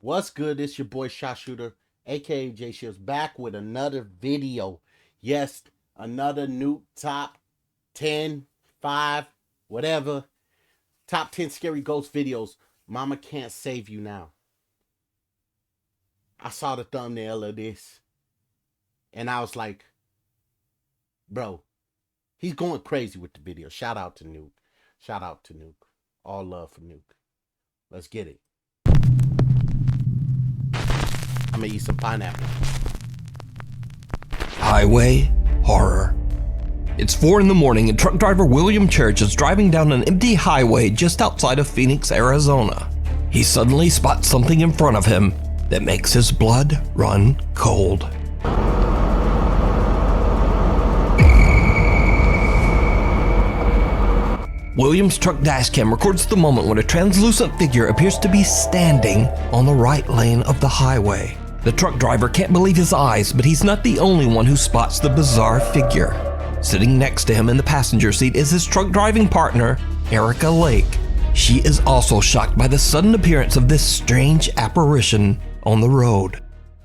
What's good? It's your boy Shot Shooter, aka J Shields, back with another video. Yes, another new top 10, 5, whatever. Top 10 scary ghost videos. Mama Can't Save You Now. I saw the thumbnail of this and I was like, bro, he's going crazy with the video. Shout out to Nuke. Shout out to Nuke. All love for Nuke. Let's get it. I'm gonna eat some pineapple. Highway horror. It's 4 in the morning and truck driver William Church is driving down an empty highway just outside of Phoenix, Arizona. He suddenly spots something in front of him that makes his blood run cold. William's truck dashcam records the moment when a translucent figure appears to be standing on the right lane of the highway. The truck driver can't believe his eyes, but he's not the only one who spots the bizarre figure. Sitting next to him in the passenger seat is his truck driving partner, Erica Lake. She is also shocked by the sudden appearance of this strange apparition on the road.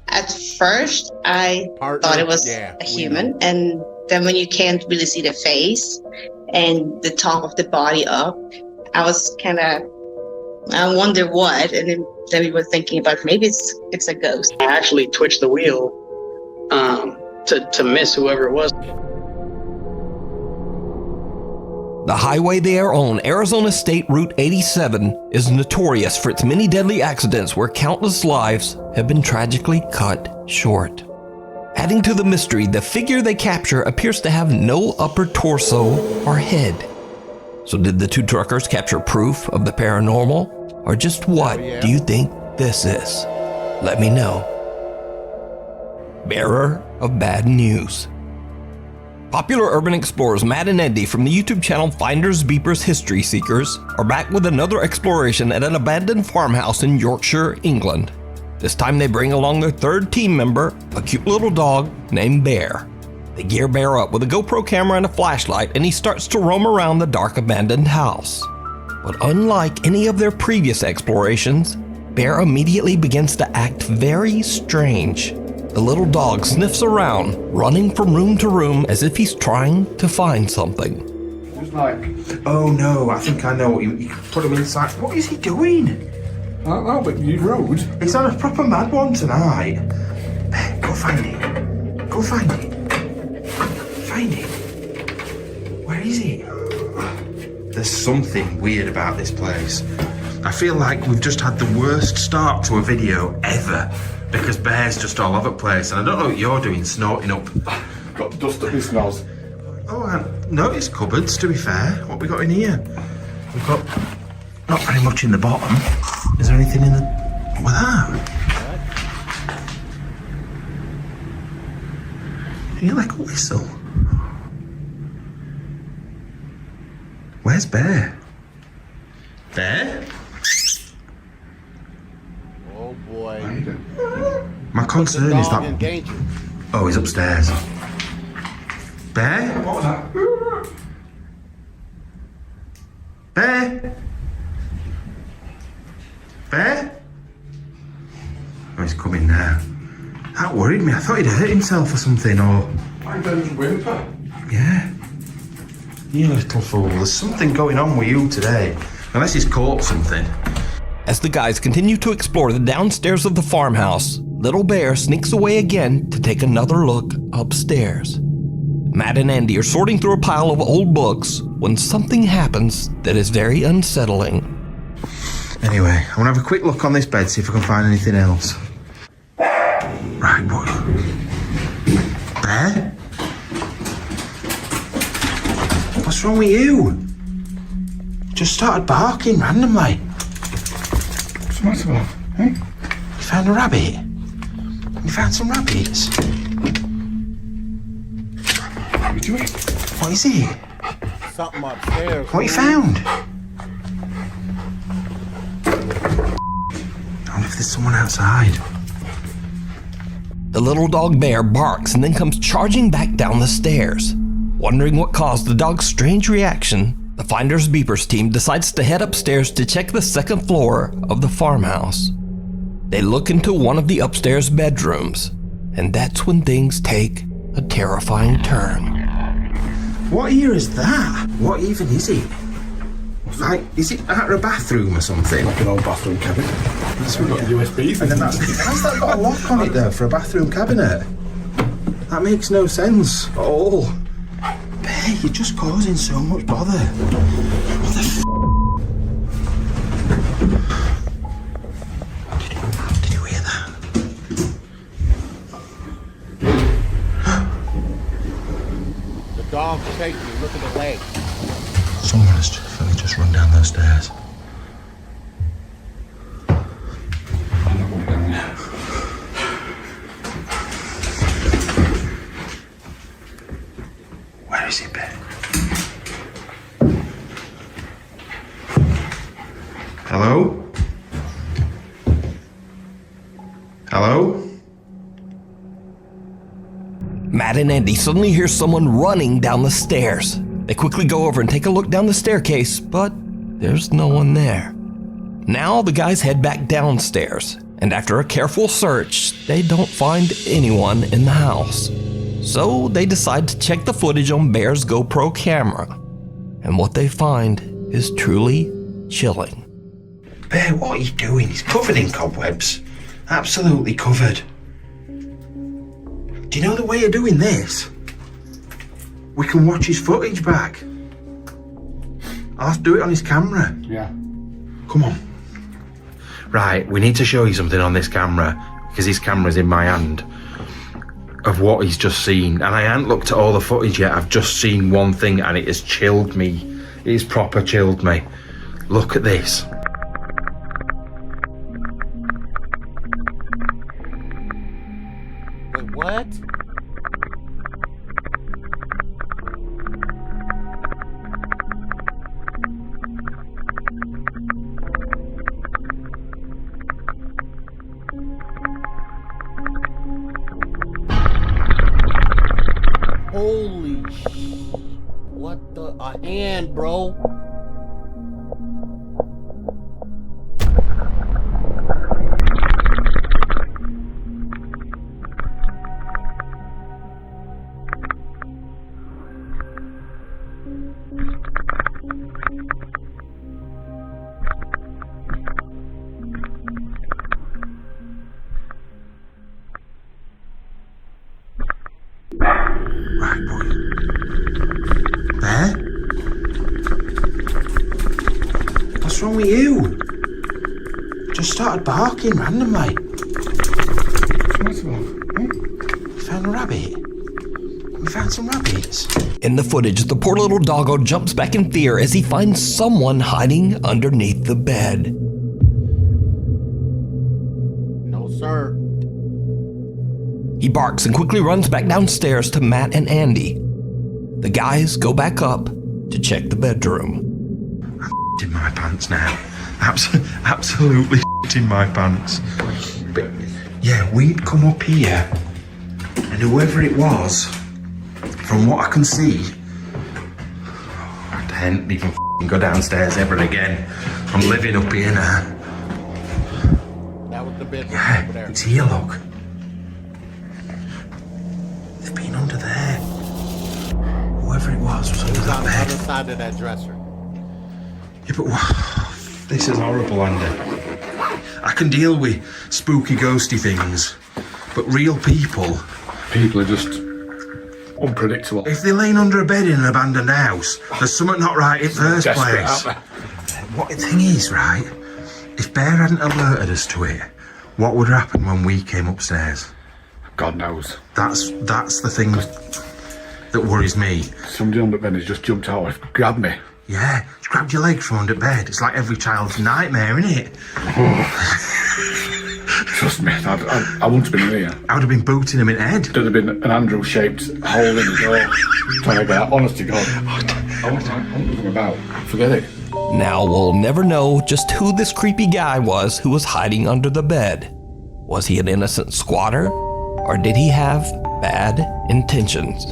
At first, I thought it was a human, and then when you can't really see the face and the top of the body up, I was kind of, I wonder what, and then we were thinking about maybe it's a ghost. I actually twitched the wheel to miss whoever it was. The highway they are on, Arizona State Route 87, is notorious for its many deadly accidents where countless lives have been tragically cut short. Adding to the mystery, the figure they capture appears to have no upper torso or head. So did the two truckers capture proof of the paranormal? Or just what do you think this is? Let me know. Bearer of bad news. Popular urban explorers Matt and Andy from the YouTube channel Finders Beepers History Seekers are back with another exploration at an abandoned farmhouse in Yorkshire, England. This time they bring along their third team member, a cute little dog named Bear. They gear Bear up with a GoPro camera and a flashlight, and he starts to roam around the dark abandoned house. But unlike any of their previous explorations, Bear immediately begins to act very strange. The little dog sniffs around, running from room to room as if he's trying to find something. It's like, oh no, I think I know what you can put him inside. What is he doing? I don't know, but you rode. He's on a proper mad one tonight. Go find it. Go find it. Find it. Where is he? There's something weird about this place. I feel like we've just had the worst start to a video ever because Bear's just all over the place, and I don't know what you're doing, snorting up. Got dust up his nose. Oh, I noticed cupboards, to be fair. What we got in here? We've got not very much in the bottom. Is there anything in the... What's that? You like a whistle? Where's Bear? Bear? Oh boy. My concern is Dog that... in danger. Oh, he's upstairs. Bear? What was that? Bear? Bear? Oh, he's coming now. That worried me. I thought he'd hurt himself or something, or... I don't whimper. Yeah. You little fool. There's something going on with you today. Unless he's caught something. As the guys continue to explore the downstairs of the farmhouse, little Bear sneaks away again to take another look upstairs. Matt and Andy are sorting through a pile of old books when something happens that is very unsettling. Anyway, I want to have a quick look on this bed, see if I can find anything else. Right, what? Bear? What's wrong with you? Just started barking randomly. What's the matter, love? Eh? You found a rabbit? You found some rabbits? What are you doing? What is it? Something upstairs. What you found? I wonder if there's someone outside. The little dog Bear barks and then comes charging back down the stairs. Wondering what caused the dog's strange reaction, the Finders Beepers team decides to head upstairs to check the second floor of the farmhouse. They look into one of the upstairs bedrooms, and that's when things take a terrifying turn. What here is that? What even is it? Like, is it out of a bathroom or something? Like an old bathroom cabinet. That's got a USB. And then how's that got a lock on it there for a bathroom cabinet? That makes no sense at all. Bear, you're just causing so much bother. What the f***? Did you hear that? The dog's shaking. Look at the legs. Someone has just run down those stairs. I'm not going down there. Where is he, Ben? Hello? Hello? Matt and Andy suddenly hear someone running down the stairs. They quickly go over and take a look down the staircase, but there's no one there. Now the guys head back downstairs, and after a careful search, they don't find anyone in the house. So they decide to check the footage on Bear's GoPro camera, and what they find is truly chilling. Bear, what are you doing? He's covered in cobwebs. Absolutely covered. Do you know the way of doing this? We can watch his footage back. I'll have to do it on his camera. Yeah. Come on. Right, we need to show you something on this camera, because his camera's in my hand, of what he's just seen. And I haven't looked at all the footage yet. I've just seen one thing and it has chilled me. It has proper chilled me. Look at this. Wait, what? Holy sh! What the? A hand, bro. Right, boy. Bear? What's wrong with you? Just started barking randomly. What's the matter? Eh? Found a rabbit. We found some rabbits. In the footage, the poor little doggo jumps back in fear as he finds someone hiding underneath the bed. No, sir. He barks and quickly runs back downstairs to Matt and Andy. The guys go back up to check the bedroom. I'm in my pants now. Absolutely in my pants. But yeah, we'd come up here, and whoever it was, from what I can see, I can't even go downstairs ever again. I'm living up here now. That was the bedroom over Yeah, there. it's here, look. They've been under there. Whoever it was under On that the other bed. side of that dresser. Yeah, but this is horrible, Andy. I can deal with spooky, ghosty things, but real people, People are just unpredictable. if they're laying under a bed in an abandoned house, there's something not right in the first Desperate, place. aren't What the thing is, right, if Bear hadn't alerted us to it, what would happen when we came upstairs? they? God knows. That's the thing that worries me. Somebody under bed has just jumped out and grabbed me. Yeah, it's grabbed your leg from under bed. It's like every child's nightmare, isn't it? Trust me, I wouldn't have been in here. I would have been booting him in the head. There'd have been an Andrew-shaped hole in the door. Trying to get out. Honest to God. I wouldn't have come about. Forget it. Now we'll never know just who this creepy guy was who was hiding under the bed. Was he an innocent squatter, or did he have bad intentions?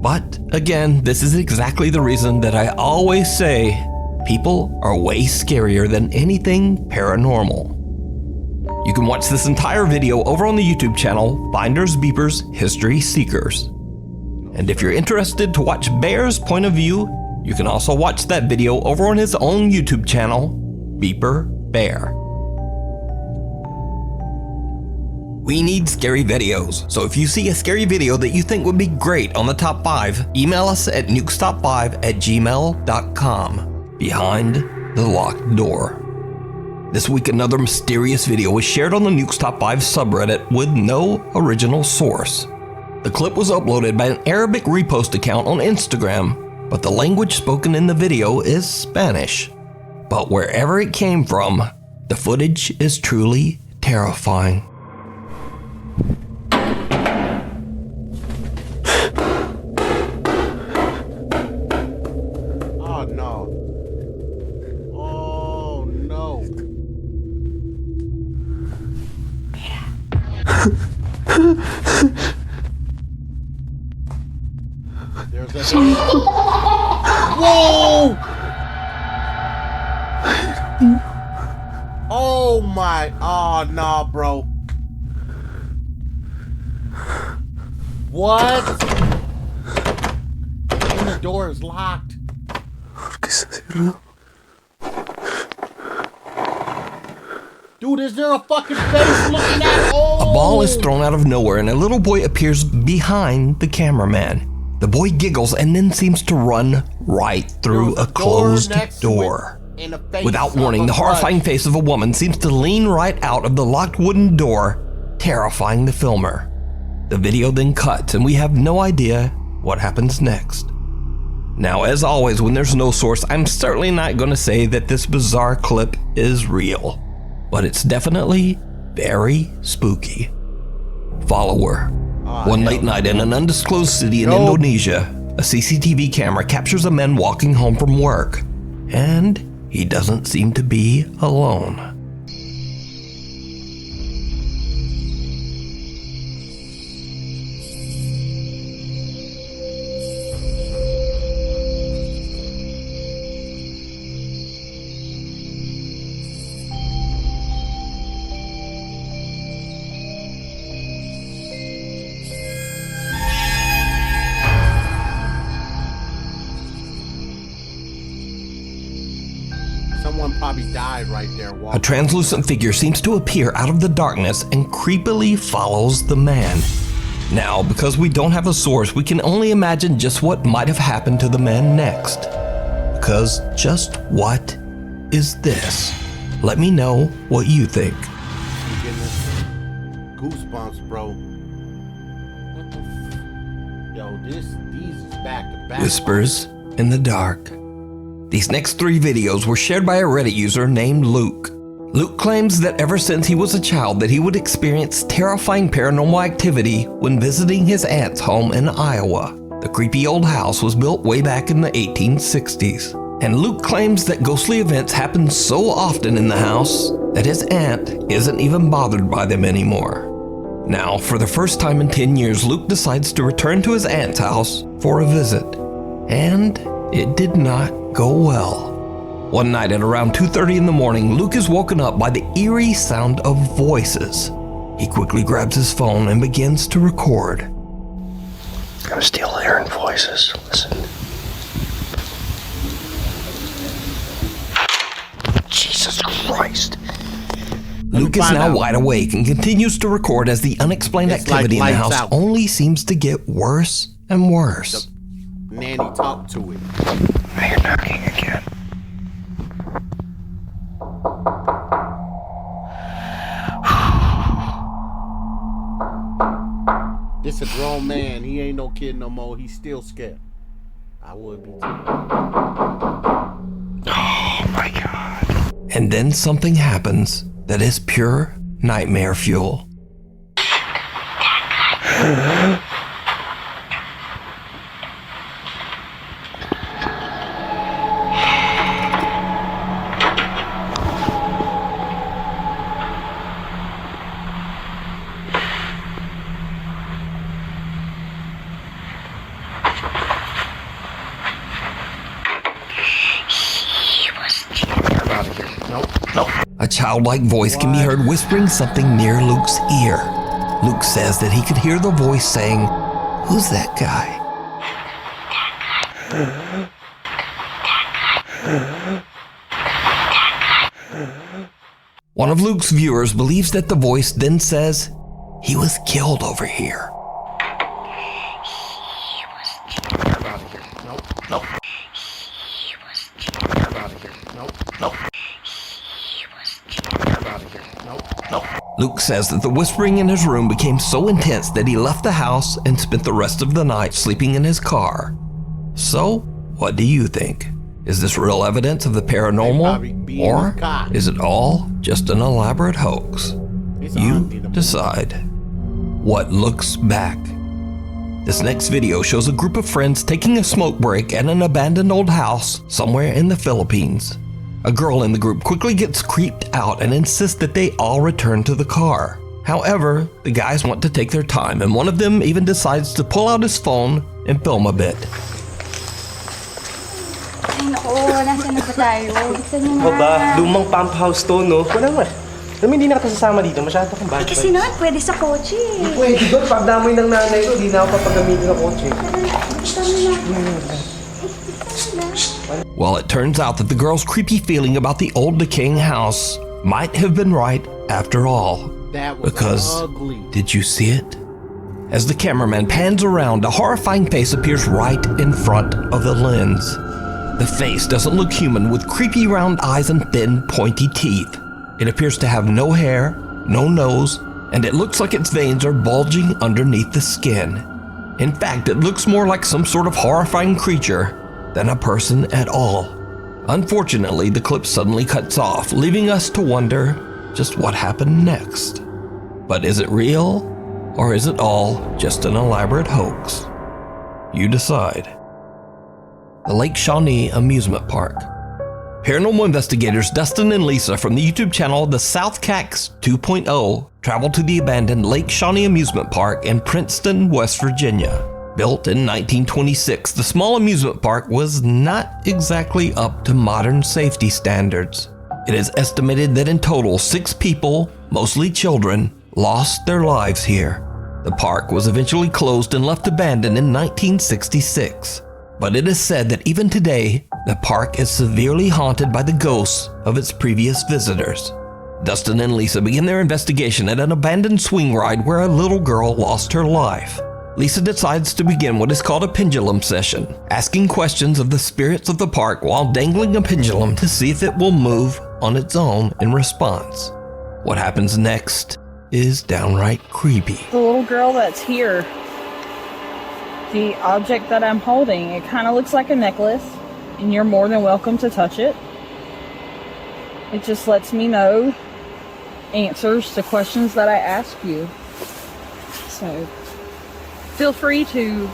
But again, this is exactly the reason that I always say people are way scarier than anything paranormal. You can watch this entire video over on the YouTube channel, Finders Beepers History Seekers. And if you're interested to watch Bear's point of view, you can also watch that video over on his own YouTube channel, Beeper Bear. We need scary videos, so if you see a scary video that you think would be great on the top 5, email us at nukestop5@gmail.com. Behind the locked door. This week another mysterious video was shared on the Nukes Top 5 subreddit with no original source. The clip was uploaded by an Arabic repost account on Instagram, but the language spoken in the video is Spanish. But wherever it came from, the footage is truly terrifying. Oh no. Oh no. There's a whoa! Oh my, oh no, bro. What? And the door is locked. Dude, is there a fucking face looking at? Oh! A ball is thrown out of nowhere and a little boy appears behind the cameraman. The boy giggles and then seems to run right through a closed door. Without warning, the horrifying face of a woman seems to lean right out of the locked wooden door, terrifying the filmer. The video then cuts and we have no idea what happens next. Now, as always, when there's no source, I'm certainly not going to say that this bizarre clip is real, but it's definitely very spooky. Follower. One late night in an undisclosed city in Indonesia, a CCTV camera captures a man walking home from work, and he doesn't seem to be alone. Someone probably died right there. A translucent figure seems to appear out of the darkness and creepily follows the man. Now, because we don't have a source, we can only imagine just what might have happened to the man next. Because just what is this? Let me know what you think. I'm getting goosebumps, bro. What the Yo, these is back to back. Whispers in the dark. These next 3 videos were shared by a Reddit user named Luke. Luke claims that ever since he was a child that he would experience terrifying paranormal activity when visiting his aunt's home in Iowa. The creepy old house was built way back in the 1860s. And Luke claims that ghostly events happen so often in the house that his aunt isn't even bothered by them anymore. Now, for the first time in 10 years, Luke decides to return to his aunt's house for a visit. And it did not go well. One night at around 2:30 in the morning, Luke is woken up by the eerie sound of voices. He quickly grabs his phone and begins to record. I'm still hearing voices. Listen. Jesus Christ. Luke is now wide awake and continues to record as the unexplained activity in the house only seems to get worse and worse. Nanny talked to it. I hear knocking again. This a grown man. He ain't no kid no more. He's still scared. I would be too. Oh my God. And then something happens that is pure nightmare fuel. A childlike voice can be heard whispering something near Luke's ear. Luke says that he could hear the voice saying, "Who's that guy?" One of Luke's viewers believes that the voice then says, "He was killed over here." Luke says that the whispering in his room became so intense that he left the house and spent the rest of the night sleeping in his car. So, what do you think? Is this real evidence of the paranormal? Or is it all just an elaborate hoax? You decide. What looks back? This next video shows a group of friends taking a smoke break at an abandoned old house somewhere in the Philippines. A girl in the group quickly gets creeped out and insists that they all return to the car. However, the guys want to take their time, and one of them even decides to pull out his phone and film a bit. Ay, nako, nasaan na ba tayo? Gusto niyo na. Ba? Lumang pump house to, no? Wala nga. Alam mo, hindi na kita sasama dito. Masyado kang bad. Kasi naman, pwede sa kotse. Pwede doon. Pagdamoy ng nanay ko, hindi na ako papagamitin ng kotse. Well, it turns out that the girl's creepy feeling about the old decaying house might have been right after all. That was Because, ugly. did you see it? As the cameraman pans around, a horrifying face appears right in front of the lens. The face doesn't look human, with creepy round eyes and thin, pointy teeth. It appears to have no hair, no nose, and it looks like its veins are bulging underneath the skin. In fact, it looks more like some sort of horrifying creature than a person at all. Unfortunately, the clip suddenly cuts off, leaving us to wonder just what happened next. But is it real, or is it all just an elaborate hoax? You decide. The Lake Shawnee Amusement Park. Paranormal investigators Dustin and Lisa from the YouTube channel The South Cax 2.0 traveled to the abandoned Lake Shawnee Amusement Park in Princeton, West Virginia. Built in 1926, the small amusement park was not exactly up to modern safety standards. It is estimated that in total 6 people, mostly children, lost their lives here. The park was eventually closed and left abandoned in 1966. But it is said that even today, the park is severely haunted by the ghosts of its previous visitors. Dustin and Lisa begin their investigation at an abandoned swing ride where a little girl lost her life. Lisa decides to begin what is called a pendulum session, asking questions of the spirits of the park while dangling a pendulum to see if it will move on its own in response. What happens next is downright creepy. The little girl that's here, the object that I'm holding, it kind of looks like a necklace, and you're more than welcome to touch it. It just lets me know answers to questions that I ask you. So feel free to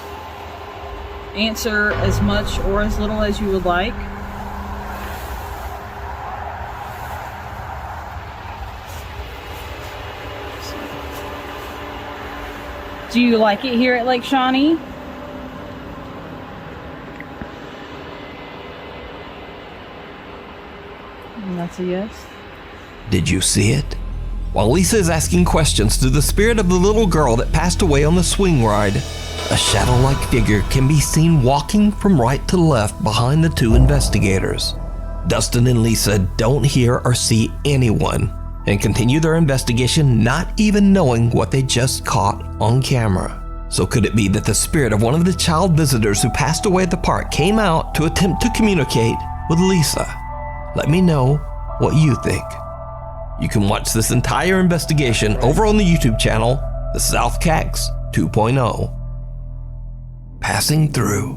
answer as much or as little as you would like. Do you like it here at Lake Shawnee? And that's a yes. Did you see it? While Lisa is asking questions to the spirit of the little girl that passed away on the swing ride, a shadow-like figure can be seen walking from right to left behind the 2 investigators. Dustin and Lisa don't hear or see anyone and continue their investigation, not even knowing what they just caught on camera. So could it be that the spirit of one of the child visitors who passed away at the park came out to attempt to communicate with Lisa? Let me know what you think. You can watch this entire investigation over on the YouTube channel, The South Cax 2.0. Passing through.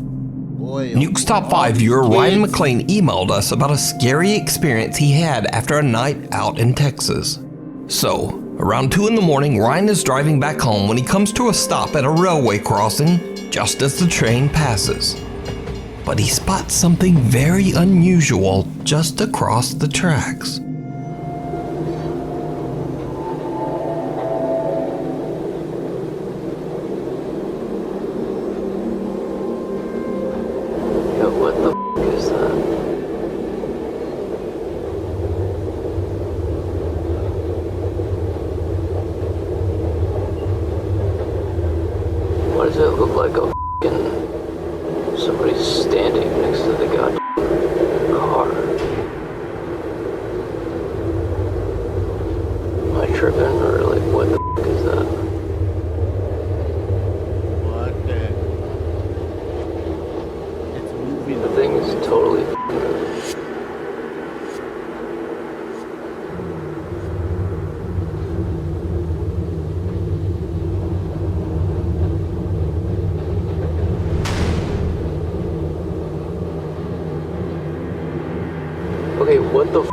Nuke's Top 5 viewer Ryan McLean emailed us about a scary experience he had after a night out in Texas. So, around 2 in the morning, Ryan is driving back home when he comes to a stop at a railway crossing just as the train passes. But he spots something very unusual just across the tracks. What the f is that? looked like a f***ing somebody standing next to the goddamn car. Am I tripping, or like what the f*** is that? What the? It's moving. The thing is totally okay, what the f***?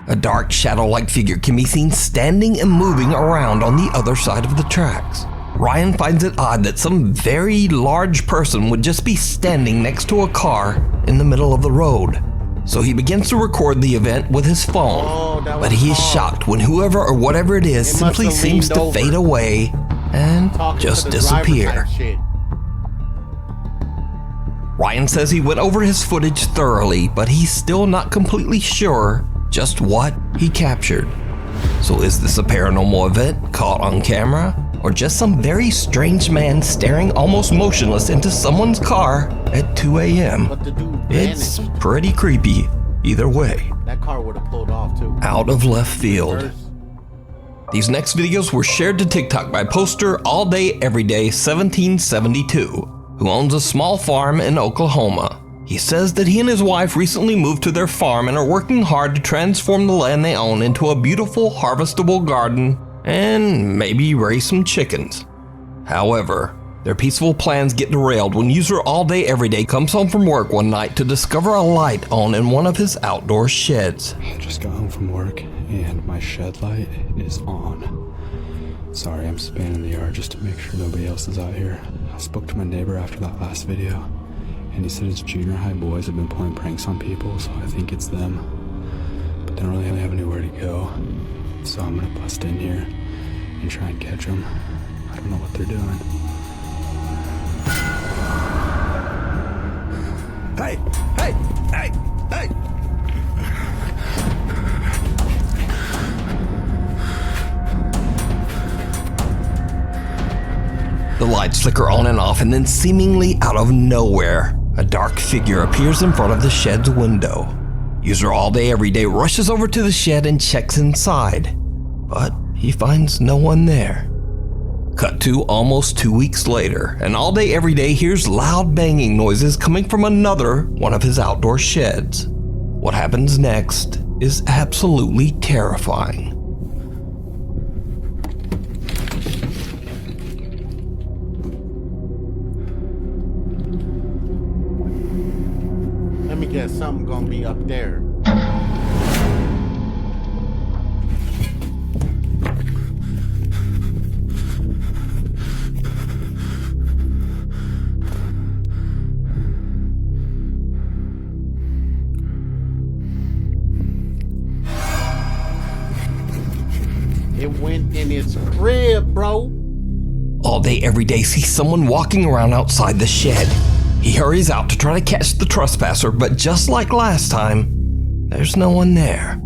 A dark shadow-like figure can be seen standing and moving around on the other side of the tracks. Ryan finds it odd that some very large person would just be standing next to a car in the middle of the road. So he begins to record the event with his phone, but he is shocked when whoever or whatever it is simply seems to fade away and just disappear. Ryan says he went over his footage thoroughly, but he's still not completely sure just what he captured. So is this a paranormal event caught on camera, or just some very strange man staring almost motionless into someone's car at 2 a.m.? It's pretty creepy either way. That car would have pulled off too. Out of left field. These next videos were shared to TikTok by poster All Day Everyday 1772, who owns a small farm in Oklahoma. He says that he and his wife recently moved to their farm and are working hard to transform the land they own into a beautiful harvestable garden and maybe raise some chickens. However, their peaceful plans get derailed when user All Day Everyday comes home from work one night to discover a light on in one of his outdoor sheds. I just got home from work and my shed light is on. Sorry, I'm spanning the yard just to make sure nobody else is out here. I spoke to my neighbor after that last video, and he said his junior high boys have been playing pranks on people, so I think it's them. But they don't really have anywhere to go, so I'm gonna bust in here and try and catch them. I don't know what they're doing. Hey! Hey! Hey! Hey! The lights flicker on and off, and then seemingly out of nowhere, a dark figure appears in front of the shed's window. User All Day Everyday rushes over to the shed and checks inside, but he finds no one there. Cut to almost 2 weeks later, and All Day Everyday hears loud banging noises coming from another one of his outdoor sheds. What happens next is absolutely terrifying. Let me guess, something gonna be up there. It went in its crib, bro. All Day Everyday sees someone walking around outside the shed. He hurries out to try to catch the trespasser, but just like last time, there's no one there.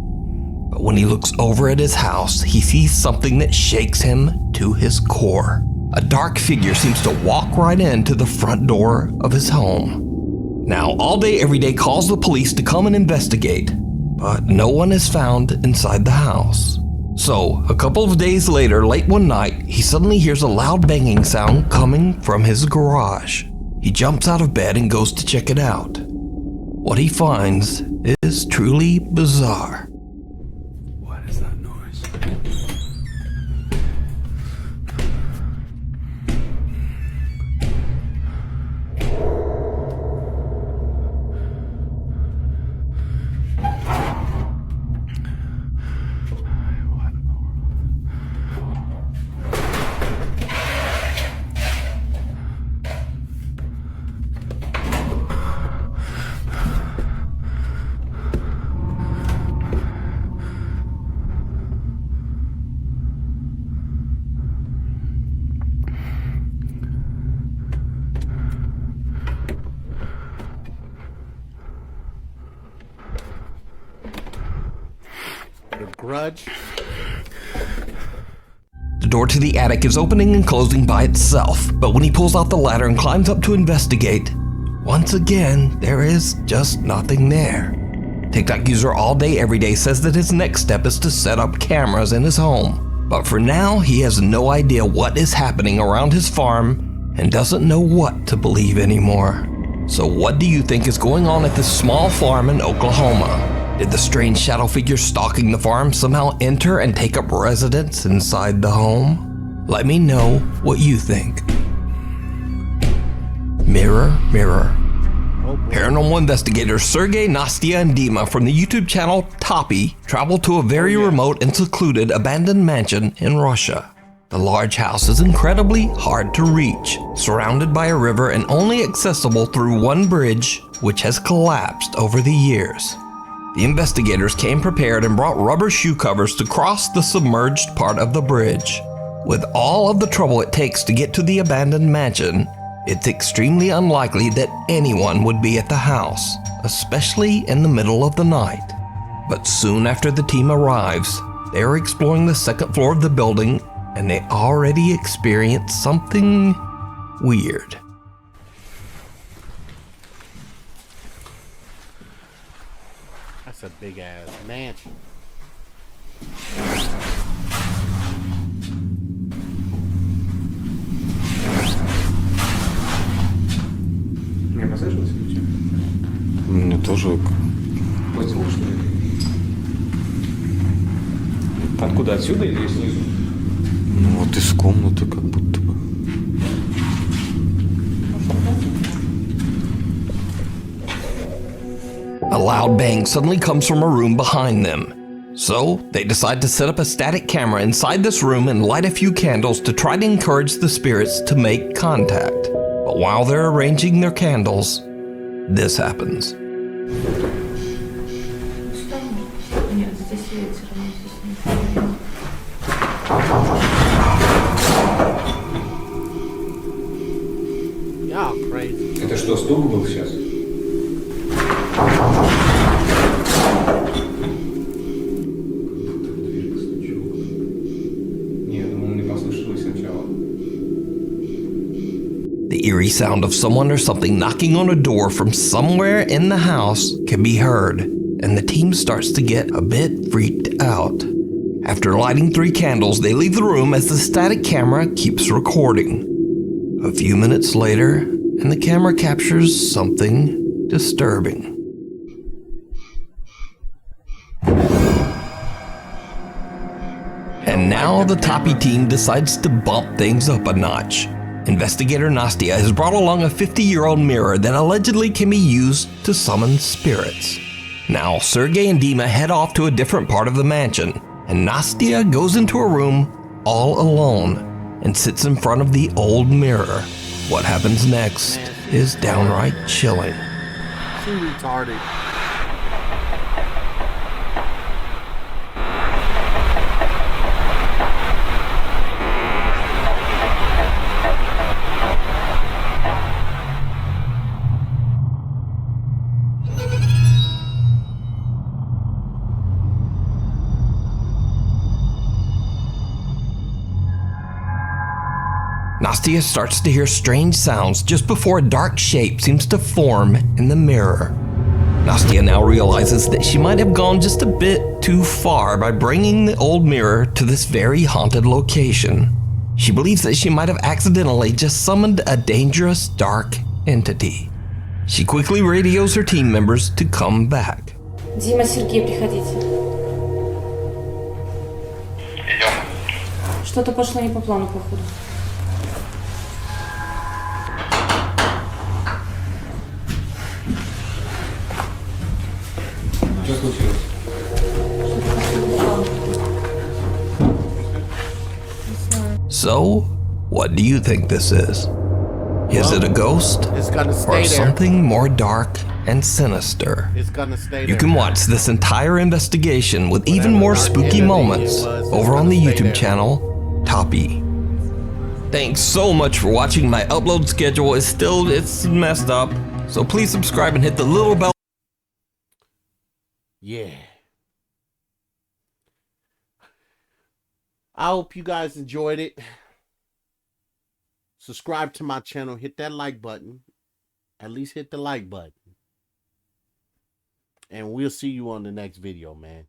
But when he looks over at his house, he sees something that shakes him to his core. A dark figure seems to walk right into the front door of his home. Now, All Day Everyday calls the police to come and investigate, but no one is found inside the house. So, a couple of days later, late one night, he suddenly hears a loud banging sound coming from his garage. He jumps out of bed and goes to check it out. What he finds is truly bizarre. What is that noise? Grudge. The door to the attic is opening and closing by itself, but when he pulls out the ladder and climbs up to investigate, once again, there is just nothing there. TikTok user All Day Everyday says that his next step is to set up cameras in his home. But for now, he has no idea what is happening around his farm and doesn't know what to believe anymore. So what do you think is going on at this small farm in Oklahoma? Did the strange shadow figure stalking the farm somehow enter and take up residence inside the home? Let me know what you think. Mirror, mirror. Paranormal investigators Sergey, Nastya, and Dima from the YouTube channel Toppy travel to a very remote and secluded abandoned mansion in Russia. The large house is incredibly hard to reach, surrounded by a river and only accessible through one bridge, which has collapsed over the years. The investigators came prepared and brought rubber shoe covers to cross the submerged part of the bridge. With all of the trouble it takes to get to the abandoned mansion, it's extremely unlikely that anyone would be at the house, especially in the middle of the night. But soon after the team arrives, they are exploring the second floor of the building and they already experience something weird. That's a big ass mansion. Мне послышалось или что? Мне тоже. Послушно. Откуда? Отсюда или снизу? Ну вот из комнаты как будто бы. A loud bang suddenly comes from a room behind them. So they decide to set up a static camera inside this room and light a few candles to try to encourage the spirits to make contact. But while they're arranging their candles, this happens. Y'all crazy. Это что, стук был сейчас? The eerie sound of someone or something knocking on a door from somewhere in the house can be heard, and the team starts to get a bit freaked out. After lighting 3 candles, they leave the room as the static camera keeps recording. A few minutes later, and the camera captures something disturbing. And now the Toppy team decides to bump things up a notch. Investigator Nastya has brought along a 50-year-old mirror that allegedly can be used to summon spirits. Now, Sergey and Dima head off to a different part of the mansion, and Nastya goes into a room all alone and sits in front of the old mirror. What happens next is downright chilling. She retarded. Nastya starts to hear strange sounds just before a dark shape seems to form in the mirror. Nastya now realizes that she might have gone just a bit too far by bringing the old mirror to this very haunted location. She believes that she might have accidentally just summoned a dangerous dark entity. She quickly radios her team members to come back. Дима, Сергей, приходите. Что-то пошло не по плану, походу. Что случилось? So, what do you think this is? Is it a ghost? It's gonna stay or there. something more dark and sinister? It's gonna stay You there. can watch this entire investigation with even more spooky moments over on the YouTube channel Toppy. Thanks so much for watching. My upload schedule is it's messed up, so please subscribe and hit the little bell. Yeah. I hope you guys enjoyed it. Subscribe to my channel. Hit that like button. At least hit the like button. And we'll see you on the next video, man.